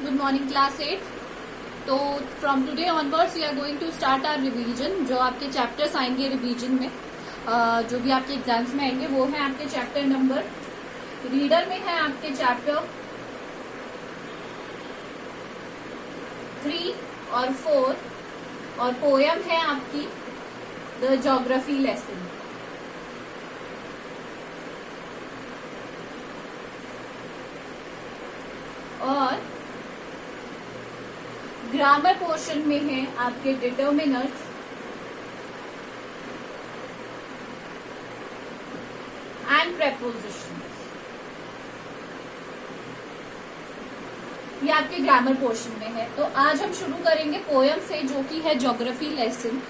Good morning class 8. तो from today onwards we are going to start our revision. जो आपके chapters आएंगे revision में, जो भी आपके एग्जाम्स में आएंगे वो है आपके चैप्टर नंबर. रीडर में है आपके चैप्टर 3 और 4 और पोयम है आपकी द ज्योग्राफी लेसन. और ग्रामर पोर्शन में है आपके डिटर्मिनर्स एंड प्रेपोजिशंस. ये आपके ग्रामर पोर्शन में है. तो आज हम शुरू करेंगे पोयम से, जो कि है ज्योग्राफी लेसन.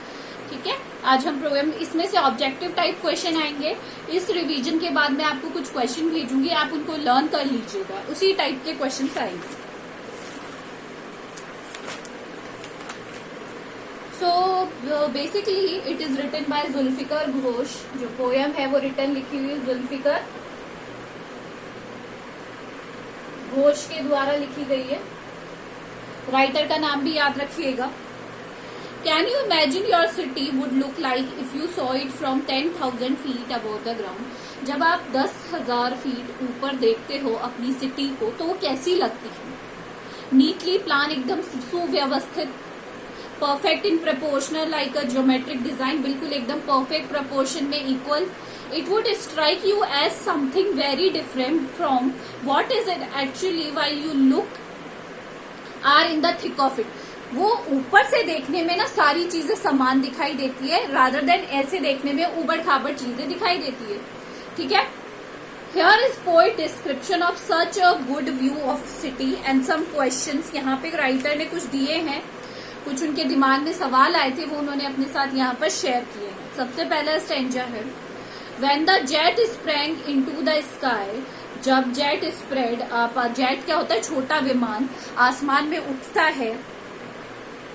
ठीक है, आज हम पोयम, इसमें से ऑब्जेक्टिव टाइप क्वेश्चन आएंगे. इस रिवीजन के बाद मैं आपको कुछ क्वेश्चन भेजूंगी, आप उनको लर्न कर लीजिएगा. उसी टाइप के क्वेश्चन आएंगे. So basically it is written by Zulfikar Ghose. जो पोयम है वो रिटन लिखी हुई है जुल्फिकर घोष के द्वारा लिखी गई है. राइटर का नाम भी याद रखिएगा. Can you imagine your city would look like if you saw it from 10,000 feet above the ground. जब आप 10,000 फीट ऊपर देखते हो अपनी सिटी को तो वो कैसी लगती है. नीटली प्लान, एकदम सुव्यवस्थित. Perfect in proportional like a geometric design, बिल्कुल एकदम परफेक्ट प्रपोर्शन में equal. It would strike you as something very different from what is it actually while you look are in the thick of it. वो ऊपर से देखने में ना सारी चीजें समान दिखाई देती है, रादर देन ऐसे देखने में उबड़ खाबड़ चीजें दिखाई देती है. ठीक है. Here is poet description of such a good view of city and some questions. यहाँ पे राइटर ने कुछ दिए हैं, कुछ उनके दिमाग में सवाल आए थे, वो उन्होंने अपने साथ यहाँ पर शेयर किए हैं. सबसे पहला स्टैंजा है When the jet sprang into the sky. जब जेट स्प्रेड, जेट क्या होता है, छोटा विमान आसमान में उठता है.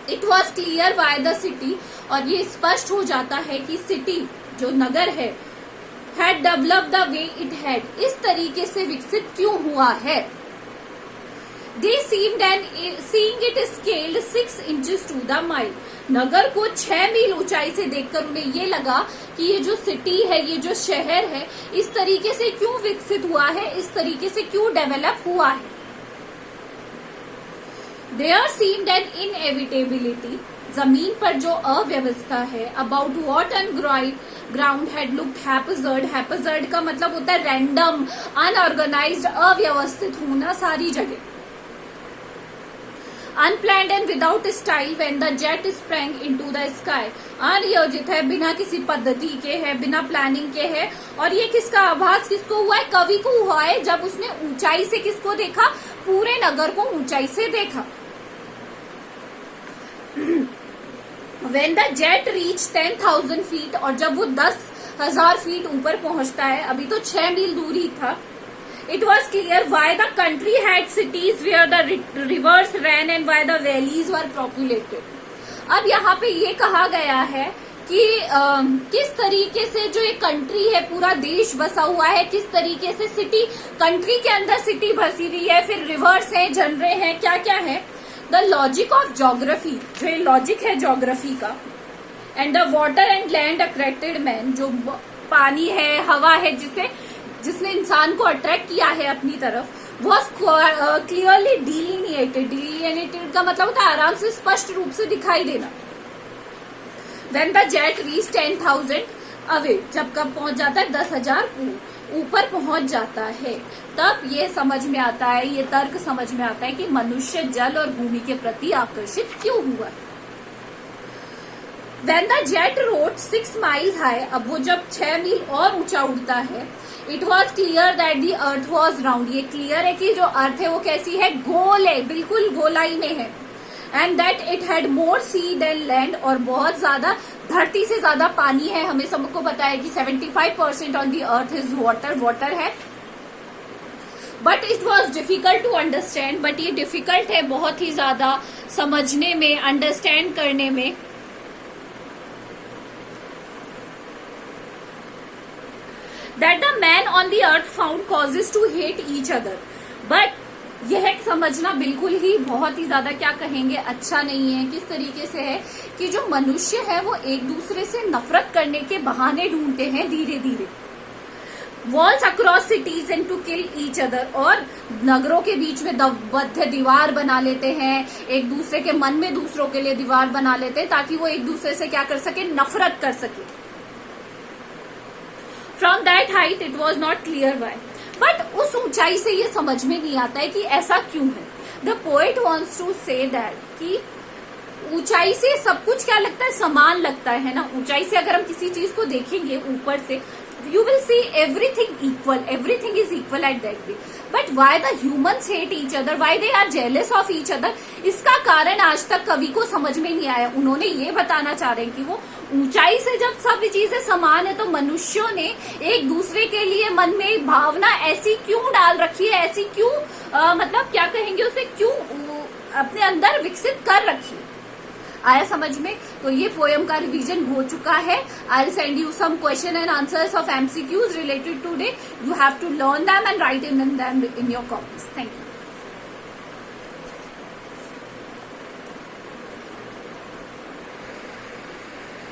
It was clear by the city, और ये स्पष्ट हो जाता है कि सिटी जो नगर है had develop the way it had, इस तरीके से विकसित क्यों हुआ है. They seemed and seeing it scaled 6 inches to the mile. नगर को 6 मील ऊंचाई से देखकर उन्हें ये लगा कि ये जो सिटी है, ये जो शहर है, इस तरीके से क्यों विकसित हुआ है, इस तरीके से क्यों डेवलप हुआ है. There seemed an inevitability, जमीन पर जो अव्यवस्था है. About what on ground had looked haphazard. haphazard का मतलब होता है रैंडम, अनऑर्गेनाइज्ड, अव्यवस्थित होना सारी जगह. Unplanned and without style when the jet sprang into the sky. अनियोजित है, बिना किसी पद्धति के है, बिना प्लानिंग के है. और ये किसका आभास किसको हुआ है, कवि को हुआ है, जब उसने ऊंचाई से किसको देखा, पूरे नगर को ऊंचाई से देखा. When the jet reached 10,000 feet, और जब वो 10,000 फीट ऊपर पहुंचता है, अभी तो 6 मील दूरी था. It was clear why the country had cities where the rivers ran and why the valleys were populated. अब यहाँ पे ये कहा गया है कि किस तरीके से जो एक कंट्री है, पूरा देश बसा हुआ है, किस तरीके से सिटी, कंट्री के अंदर सिटी बसी हुई है, फिर रिवर्स है, झरने हैं, क्या क्या है. द लॉजिक ऑफ ज्योग्राफी, जो ये लॉजिक है ज्योग्राफी का. And the water and land attracted man, जो पानी है, हवा है, जिसने इंसान को अट्रैक्ट किया है अपनी तरफ, वॉज क्लियरली डिलिनिएटेड. डिलिनिएटेड का मतलब होता है आराम से, स्पष्ट रूप से दिखाई देना. When the jet reached 10,000 away, जब कब पहुंच जाता है, 10,000 ऊपर पहुंच जाता है, तब ये समझ में आता है, ये तर्क समझ में आता है कि मनुष्य जल और भूमि के प्रति आकर्षित क्यों हुआ है. When the jet rose 6 miles high, अब वो जब 6 मील और ऊंचा उड़ता है, it was clear that the earth was round. ये क्लियर है कि जो अर्थ है वो कैसी है, गोल है, बिल्कुल गोलाई में है. And that it had more sea than land, और बहुत ज्यादा, धरती से ज्यादा पानी है. हमें सबको पता है कि 75% on the earth is water, water है. But it was difficult to understand, but ये डिफिकल्ट है बहुत ही ज्यादा समझने में, अंडरस्टैंड करने में. that the man on the earth found causes to hate each other, but यह समझना बिल्कुल ही बहुत ही ज्यादा क्या कहेंगे अच्छा नहीं है। किस तरीके से है कि जो मनुष्य है वो एक दूसरे से नफरत करने के बहाने ढूंढते हैं धीरे धीरे। Walls across cities and to kill each other, और नगरों के बीच में बद्ध दीवार बना लेते हैं, एक दूसरे के मन में दूसरों के लिए दीवार बना लेते हैं ताकि वो एक दूसरे से क्या कर सके, नफरत कर सके। From that height it was not clear why, but उस ऊंचाई से ये समझ में नहीं आता है कि ऐसा क्यों है। The poet wants to say that कि ऊंचाई से सब कुछ क्या लगता है, समान लगता है ना। ऊंचाई से अगर हम किसी चीज को देखेंगे ऊपर से, you will see everything equal, everything is equal at that way, but why the humans hate each other, why they are jealous of each other, इसका कारण आज तक कवि को समझ में नहीं आया। उन्होंने ये बताना चाह रहे हैं कि वो ऊंचाई से जब सब चीजें समान है तो मनुष्यों ने एक दूसरे के लिए मन में भावना ऐसी क्यों डाल रखी है, ऐसी क्यों मतलब क्या कहेंगे उसे, क्यों अपने अंदर विकसित कर रखी है। आया समझ में? तो ये पोएम का रिवीजन हो चुका है। I will send you some question and answers of MCQs related today. You have to learn them and write in them in your copies. Thank you.